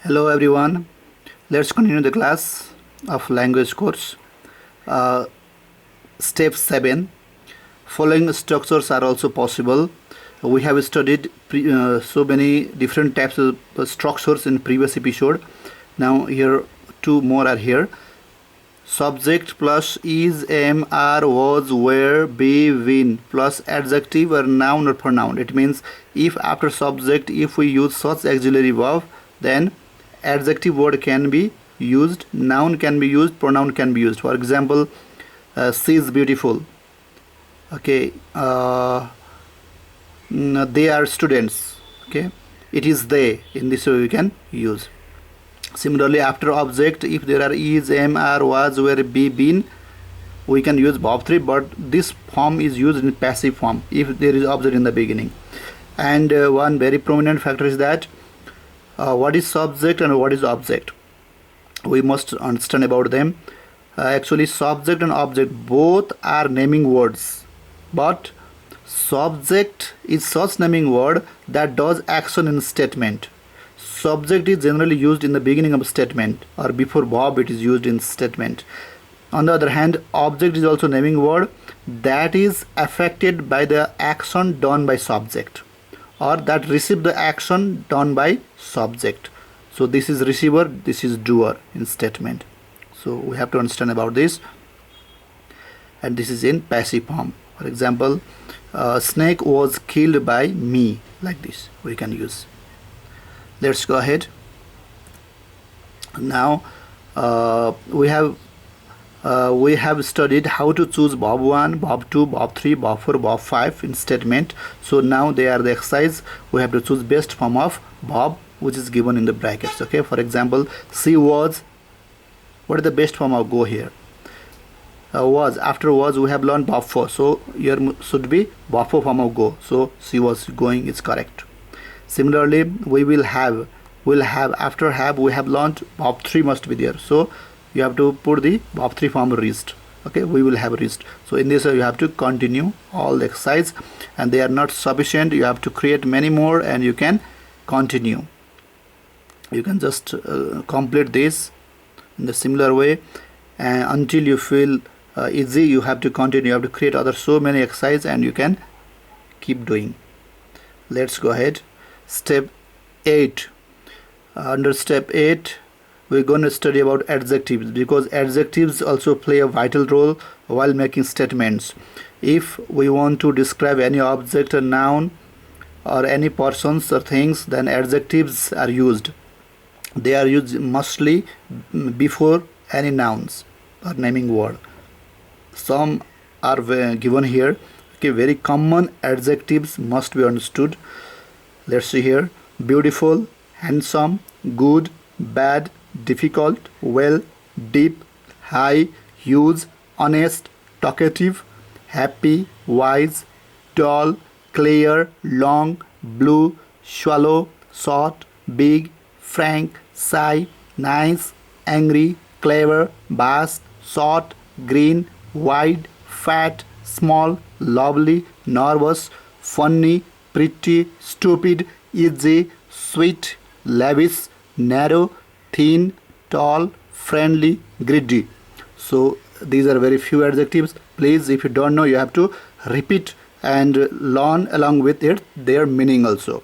Hello everyone. Let's continue the class of language course. Uh, Step 7. Following structures are also possible. We have studied so many different types of structures in previous episode. Now here two more are here. Subject plus is, am, are, was, were, be, been plus adjective or noun or pronoun. It means if after subject if we use such auxiliary verb, then adjective word can be used, noun can be used, pronoun can be used. For example, she is beautiful. Okay, they are students. Okay, it is they. In this way we can use. Similarly, after object, if there are is, am, are, was, were, be, been, we can use verb 3, but this form is used in passive form if there is object in the beginning. And one very prominent factor is that what is subject and what is object. We must understand about them. Actually, subject and object both are naming words, but subject is such naming word that does action in statement. Subject is generally used in the beginning of a statement, or before verb it is used in statement. On the other hand, object is also naming word that is affected by the action done by subject, or that receive the action done by subject. So this is receiver, this is doer in statement. So we have to understand about this. And this is in passive form. For example, snake was killed by me, like this we can use. Let's go ahead. Now we have studied how to choose verb 1, verb 2, verb 3, verb 4, verb 5 in statement. So now they are the exercise. We have to choose best form of verb which is given in the brackets. Okay, for example, she was. What is the best form of go here? Was. After was we have learned verb 4. So here should be verb 4 form of go. So she was going is correct. Similarly, we will have after have we have learned verb 3 must be there. So you have to put the verb 3 form reached. Okay, we will have reached. So in this way you have to continue all the exercise, and they are not sufficient. You have to create many more and you can continue. You can just complete this in the similar way, and until you feel easy you have to continue. You have to create other so many exercise and you can keep doing. Let's go ahead. Step 8. Under step 8 we're going to study about adjectives, because adjectives also play a vital role while making statements. If we want to describe any object or noun or any persons or things, then adjectives are used. They are used mostly before any nouns or naming word. Some are given here. Okay, very common adjectives must be understood. Let's see here. Beautiful, handsome, good, bad, difficult, well, deep, high, huge, honest, talkative, happy, wise, tall, clear, long, blue, shallow, short, big, frank, shy, nice, angry, clever, vast, short, green, wide, fat, small, lovely, nervous, funny, pretty, stupid, easy, sweet, lavish, narrow, thin, tall, friendly, greedy. So these are very few adjectives. Please, if you don't know, you have to repeat and learn along with it their meaning also.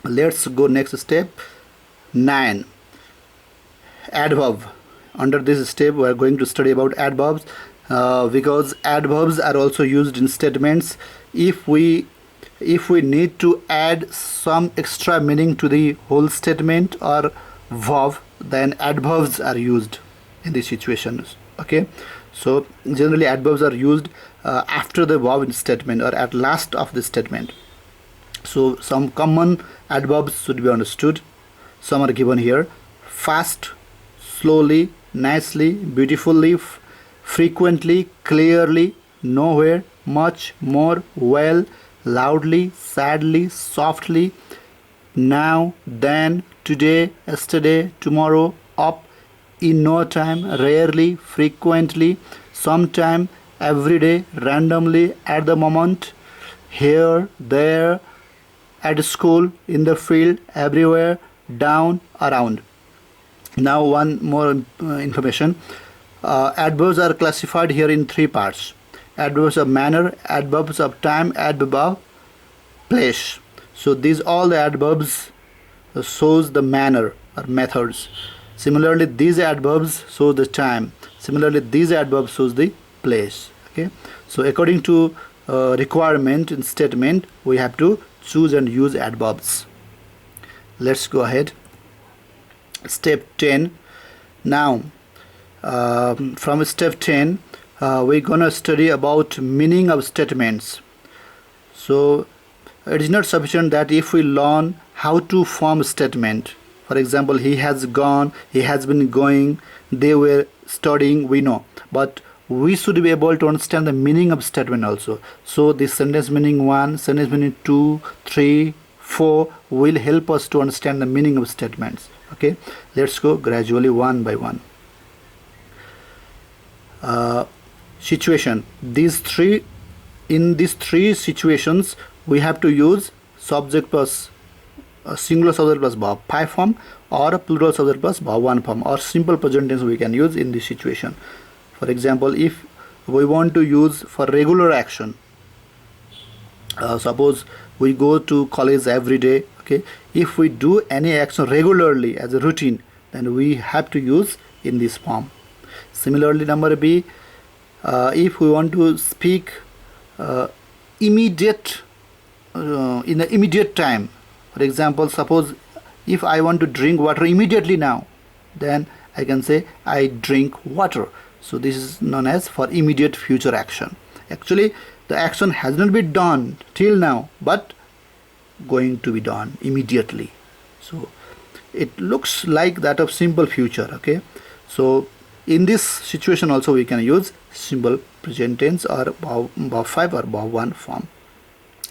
Let's go next step 9. Adverb. Under this step we are going to study about adverbs, because adverbs are also used in statements. If we need to add some extra meaning to the whole statement or verb, then adverbs are used in these situations. Okay, so generally adverbs are used after the verb in statement or at last of the statement. So some common adverbs should be understood. Some are given here: fast, slowly, nicely, beautifully, frequently, clearly, nowhere, much, more, well, loudly, sadly, softly, now, then, today, yesterday, tomorrow, up, in no time, rarely, frequently, sometime, every day, randomly, at the moment, here, there, at school, in the field, everywhere, down, around. Now one more information. Adverbs are classified here in three parts: adverbs of manner, adverbs of time, adverb of place. So these all the adverbs shows the manner or methods. Similarly, these adverbs show the time. Similarly, these adverbs shows the place. Okay, so according to requirement in statement, we have to choose and use adverbs. Let's go ahead. Step 10. Now from step 10 we're gonna study about meaning of statements. So it is not sufficient that if we learn how to form a statement. For example, he has gone, he has been going, they were studying, we know, but we should be able to understand the meaning of statement also. So this sentence meaning 1, sentence meaning 2, 3, 4 will help us to understand the meaning of statements. Okay, let's go gradually one by one. Situation. In these three situations we have to use subject plus singular subject plus verb 5 form, or plural subject plus verb 1 form, or simple present tense we can use in this situation. For example, if we want to use for regular action, suppose we go to college every day. Okay, if we do any action regularly as a routine, then we have to use in this form. Similarly, number B, if we want to speak immediate in the immediate time. For example, suppose if I want to drink water immediately now, then I can say I drink water. So this is known as for immediate future action. Actually, the action has not been done till now, but going to be done immediately. So it looks like that of simple future. Okay, so in this situation also we can use simple present tense or verb 5 or verb 1 form.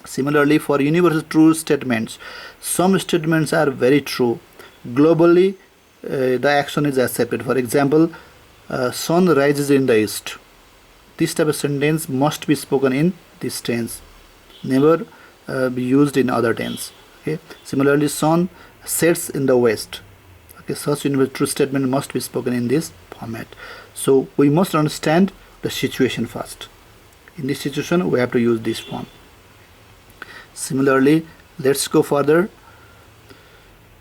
Similarly, for universal true statements, some statements are very true. Globally, the action is accepted. For example, sun rises in the east. This type of sentence must be spoken in this tense, never be used in other tense. Okay. Similarly, sun sets in the west. Okay, such universal true statement must be spoken in this format. So we must understand the situation first. In this situation, we have to use this form. Similarly, let's go further.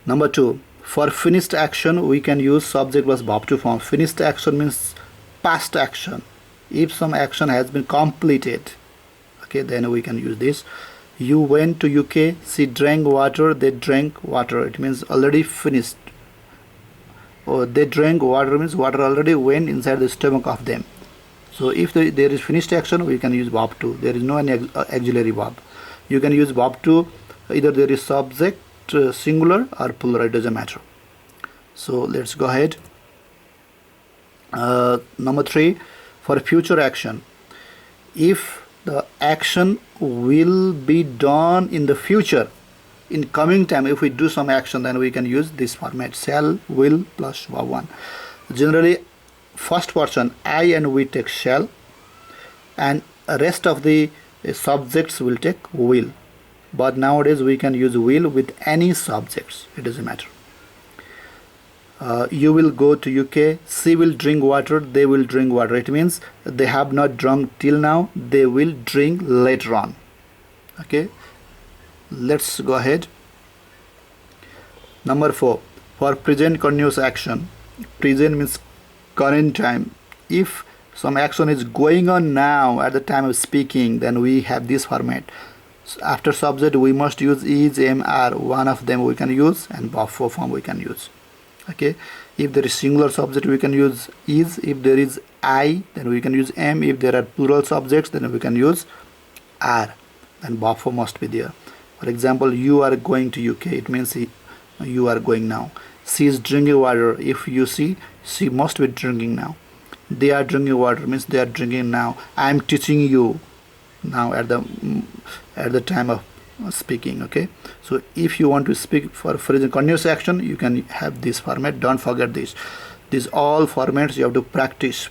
Number 2, for finished action we can use subject plus verb 2 form. Finished action means past action. If some action has been completed, okay, then we can use this. You went to UK, she drank water, they drank water. It means already finished. Or they drank water means water already went inside the stomach of them. So if there is finished action, we can use verb 2. There is no any auxiliary verb. You can use verb 2, either there is subject singular or plural, it doesn't matter. So let's go ahead. Number 3, for future action, if the action will be done in the future, in coming time, if we do some action, then we can use this format: shall, will plus verb 1. Generally, first person I and we take shall, and rest of the subjects will take will. But nowadays we can use will with any subjects, it doesn't matter. You will go to UK, she will drink water, they will drink water. It means they have not drunk till now, they will drink later on. Okay, let's go ahead. Number 4, for present continuous action. Present means current time. If some action is going on now at the time of speaking, then we have this format. So after subject we must use is, am, are. One of them we can use, and verb 4 form we can use. Okay, if there is singular subject we can use is. If there is I, then we can use am. If there are plural subjects, then we can use are, and verb 4 must be there. For example, you are going to UK, it means you are going now. She is drinking water. If you see, she must be drinking now. They are drinking water means they are drinking now. I am teaching you now at the time of speaking. Okay, so if you want to speak for present continuous action, you can have this format. Don't forget this. These all formats you have to practice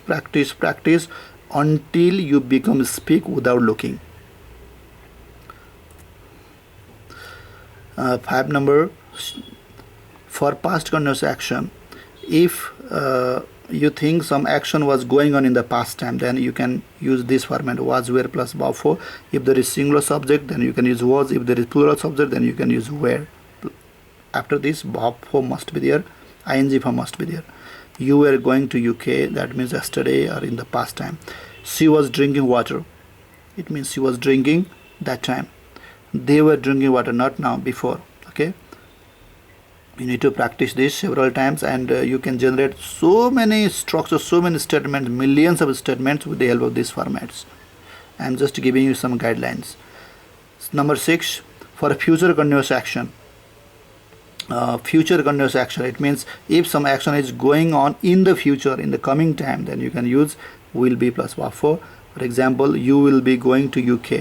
until you become speak without looking. 5 number, For past continuous action, if you think some action was going on in the past time, then you can use this format: was, were plus verb 4. If there is singular subject, then you can use was. If there is plural subject, then you can use were. After this, verb form must be there, ing form must be there. You were going to UK, that means yesterday or in the past time. She was drinking water, it means she was drinking that time. They were drinking water, not now, before. Okay, you need to practice this several times, and you can generate so many structures, so many statements, millions of statements with the help of these formats. I am just giving you some guidelines. Number 6, for future continuous action. Future continuous action, it means if some action is going on in the future, in the coming time, then you can use will be plus verb 4. For example, you will be going to UK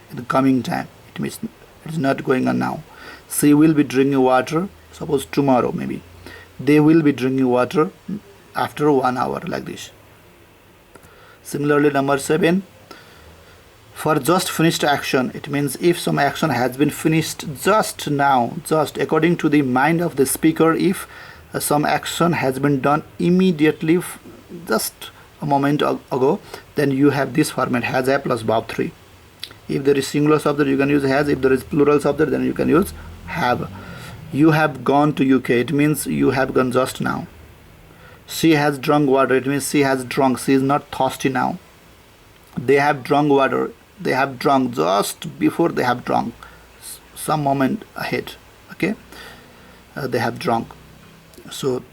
in the coming time, it means it is not going on now. She will be drinking water, suppose tomorrow maybe. They will be drinking water after 1 hour, like this. Similarly, number 7, for just finished action, it means if some action has been finished just now, just according to the mind of the speaker, if some action has been done immediately, just a moment ago, then you have this format: has a plus verb 3. If there is singular subject, you can use has. If there is plural subject, then you can use have. You have gone to UK, it means you have gone just now. She has drunk water, it means she has drunk, she is not thirsty now. They have drunk water, they have drunk just before they have drunk, some moment ahead. Okay, they have drunk. So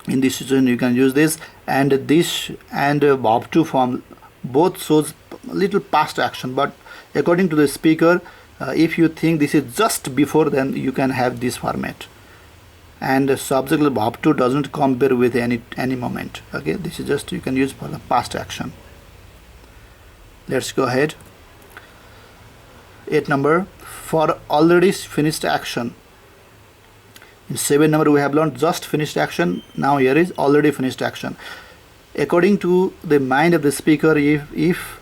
in this situation you can use this, and this and verb to form both shows little past action, but according to the speaker, if you think this is just before, then you can have this format. And the subject verb to doesn't compare with any moment. Okay, this is just you can use for the past action. Let's go ahead. 8 number, for already finished action. In 7 number we have learned just finished action. Now here is already finished action. According to the mind of the speaker, if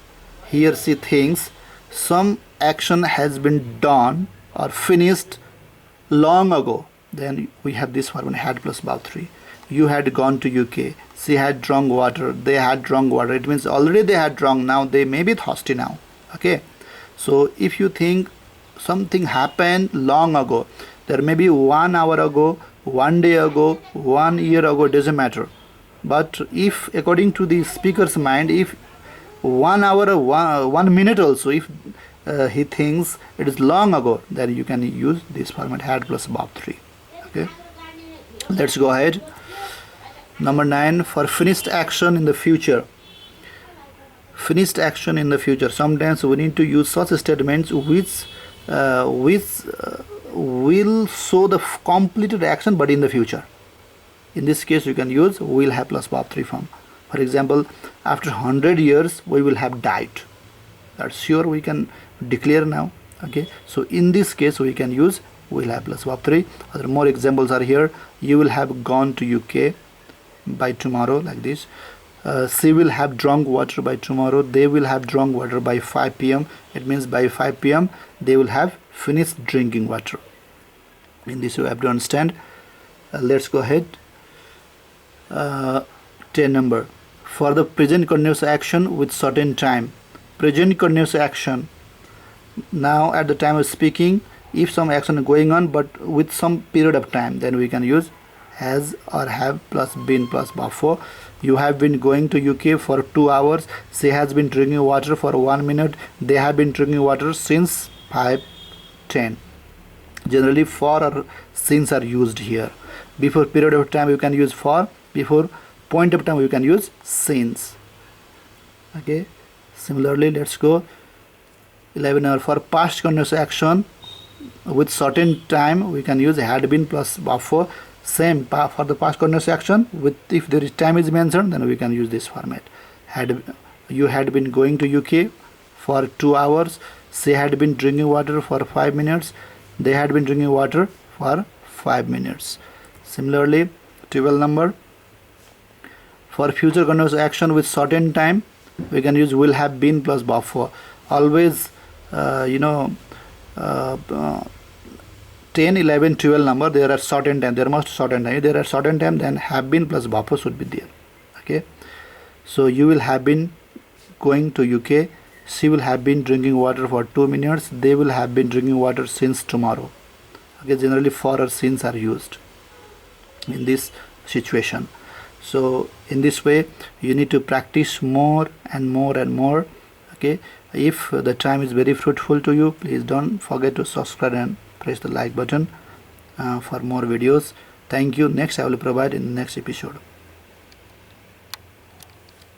he or she thinks some action has been done or finished long ago, then we have this format: had plus verb 3. You had gone to UK, she had drunk water, they had drunk water. It means already they had drunk, now they may be thirsty now. Okay, so if you think something happened long ago, there may be 1 hour ago, 1 day ago, 1 year ago, doesn't matter. But if according to the speaker's mind, if 1 hour or 1 minute also, if he thinks it is long ago, then you can use this format: had plus verb 3. Okay, let's go ahead. Number 9, for finished action in the future. Finished action in the future, sometimes we need to use such statements which will show the completed action but in the future. In this case you can use will have plus verb 3 form. For example, after 100 years we will have died. That's sure we can declare now. Okay, so in this case we can use will have plus verb 3. Other more examples are here: you will have gone to UK by tomorrow, like this. She will have drunk water by tomorrow. They will have drunk water by 5 p.m. It means by 5 p.m. they will have finished drinking water. In this you have to understand. Let's go ahead. 10 number, for the present continuous action with certain time. Present continuous action, now at the time of speaking, if some action is going on but with some period of time, then we can use has or have plus been plus verb 4. You have been going to UK for 2 hours. She has been drinking water for 1 minute. They have been drinking water since 5:10. Generally for or since are used here. Before period of time you can use for. Before point of time you can use since. Okay, similarly let's go 11. For past continuous action with certain time, we can use had been plus verb 4. Same for the past continuous action with, if there is time is mentioned, then we can use this format. You had been going to UK for 2 hours. She had been drinking water for 5 minutes. They had been drinking water for 5 minutes. Similarly, 12 number, for future continuous action with certain time, we can use will have been plus verb 4. Always 10, 11, 12 number, there are certain time, there must certain time. If there are certain time, then have been plus buffer should be there. Okay, so you will have been going to UK, she will have been drinking water for 2 minutes, they will have been drinking water since tomorrow. Okay, generally for or since are used in this situation. So in this way you need to practice more and more and more. Okay, if the time is very fruitful to you, please don't forget to subscribe and press the like button for more videos. Thank you. Next I will provide in the next episode.